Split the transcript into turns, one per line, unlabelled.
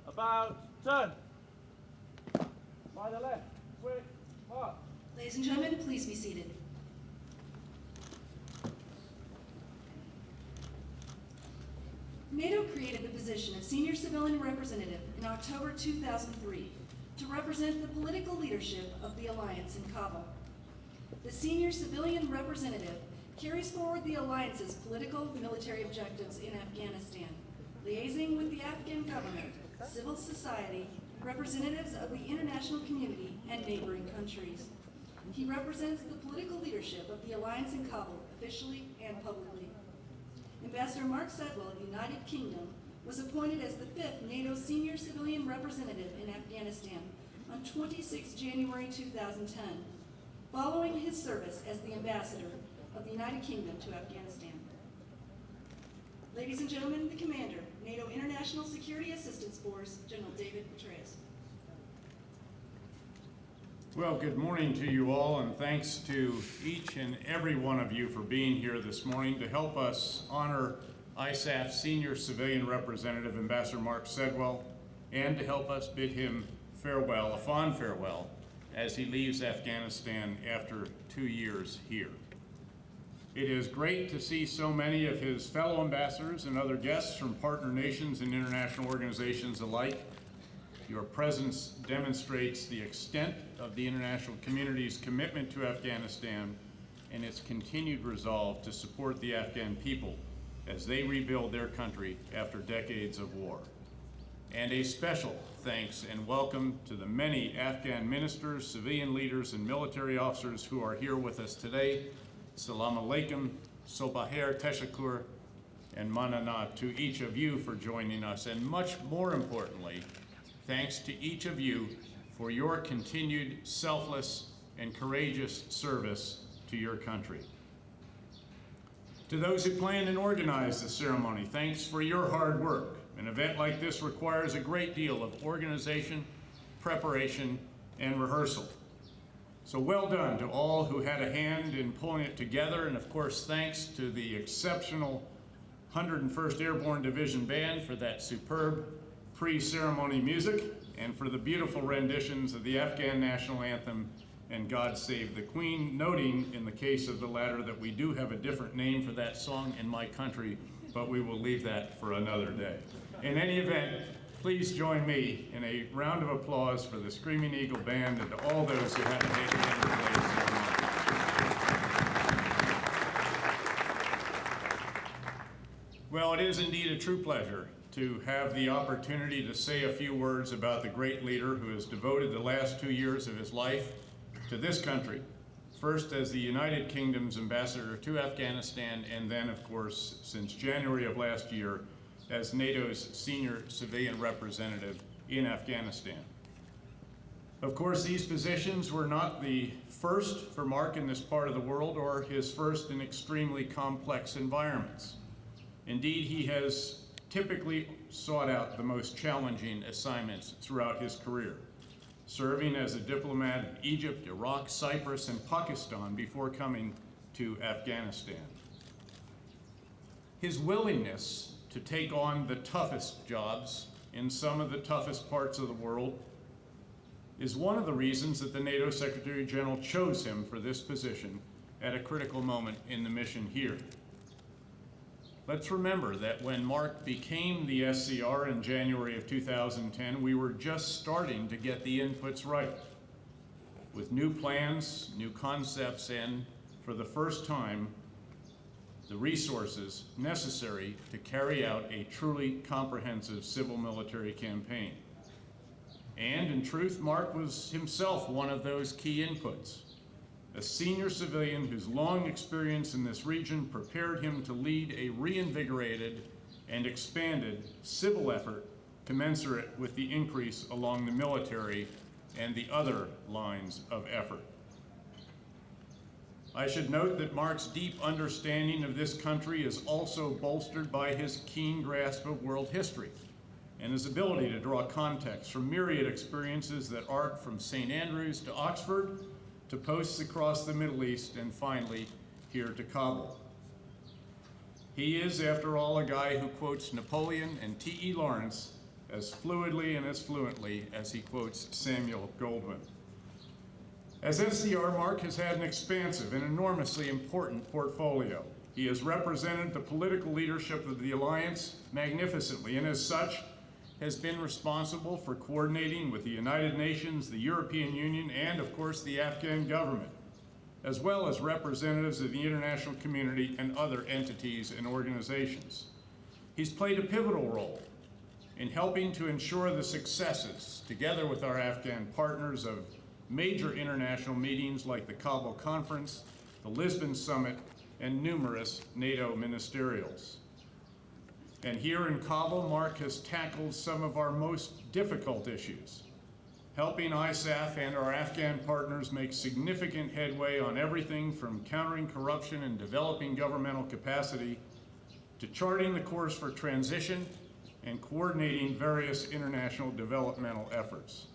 About, turn. By the left, switch, march.
Ladies and gentlemen, please be seated. NATO created the position of Senior Civilian Representative in October 2003 to represent the political leadership of the alliance in Kabul. The Senior Civilian Representative carries forward the alliance's political military objectives in Afghanistan, liaising with the Afghan government, civil society, representatives of the international community, and neighboring countries. He represents the political leadership of the alliance in Kabul, officially and publicly. Ambassador Mark Sedwell of the United Kingdom was appointed as the 5th NATO Senior Civilian Representative in Afghanistan on 26 January 2010, following his service as the Ambassador of the United Kingdom to Afghanistan. Ladies and gentlemen, the Commander, NATO International Security Assistance Force, General David Petraeus.
Well, good morning to you all, and thanks to each and every one of you for being here this morning to help us honor ISAF Senior Civilian Representative Ambassador Mark Sedwell, and to help us bid him farewell, a fond farewell, as he leaves Afghanistan after 2 years here. It is great to see so many of his fellow ambassadors and other guests from partner nations and international organizations alike. Your presence demonstrates the extent of the international community's commitment to Afghanistan and its continued resolve to support the Afghan people as they rebuild their country after decades of war. And a special thanks and welcome to the many Afghan ministers, civilian leaders, and military officers who are here with us today. Salam alaikum, Sobaher Teshakur, and Manana to each of you for joining us, and much more importantly, thanks to each of you for your continued selfless and courageous service to your country. To those who planned and organized the ceremony, thanks for your hard work. An event like this requires a great deal of organization, preparation, and rehearsal. So well done to all who had a hand in pulling it together, and of course thanks to the exceptional 101st Airborne Division Band for that superb pre-ceremony music, and for the beautiful renditions of the Afghan national anthem and God Save the Queen, noting in the case of the latter that we do have a different name for that song in my country, but we will leave that for another day. In any event, please join me in a round of applause for the Screaming Eagle Band and to all those who had to take part in today's ceremony. Well, it is indeed a true pleasure to have the opportunity to say a few words about the great leader who has devoted the last 2 years of his life to this country, first as the United Kingdom's ambassador to Afghanistan, and then, of course, since January of last year, as NATO's senior civilian representative in Afghanistan. Of course, these positions were not the first for Mark in this part of the world, or his first in extremely complex environments. Indeed, he has typically sought out the most challenging assignments throughout his career, serving as a diplomat in Egypt, Iraq, Cyprus, and Pakistan before coming to Afghanistan. His willingness to take on the toughest jobs in some of the toughest parts of the world is one of the reasons that the NATO Secretary General chose him for this position at a critical moment in the mission here. Let's remember that when Mark became the SCR in January of 2010, we were just starting to get the inputs right, with new plans, new concepts, and for the first time, the resources necessary to carry out a truly comprehensive civil-military campaign. And in truth, Mark was himself one of those key inputs. A senior civilian whose long experience in this region prepared him to lead a reinvigorated and expanded civil effort commensurate with the increase along the military and the other lines of effort. I should note that Mark's deep understanding of this country is also bolstered by his keen grasp of world history and his ability to draw context from myriad experiences that arc from St. Andrews to Oxford, to posts across the Middle East, and finally here to Kabul. He is, after all, a guy who quotes Napoleon and T.E. Lawrence as fluidly and as fluently as he quotes Samuel Goldwyn. As SCR, Mark has had an expansive and enormously important portfolio. He has represented the political leadership of the Alliance magnificently, and as such, has been responsible for coordinating with the United Nations, the European Union, and of course the Afghan government, as well as representatives of the international community and other entities and organizations. He's played a pivotal role in helping to ensure the successes, together with our Afghan partners, of major international meetings like the Kabul Conference, the Lisbon Summit, and numerous NATO ministerials. And here in Kabul, Mark has tackled some of our most difficult issues, helping ISAF and our Afghan partners make significant headway on everything from countering corruption and developing governmental capacity to charting the course for transition and coordinating various international developmental efforts.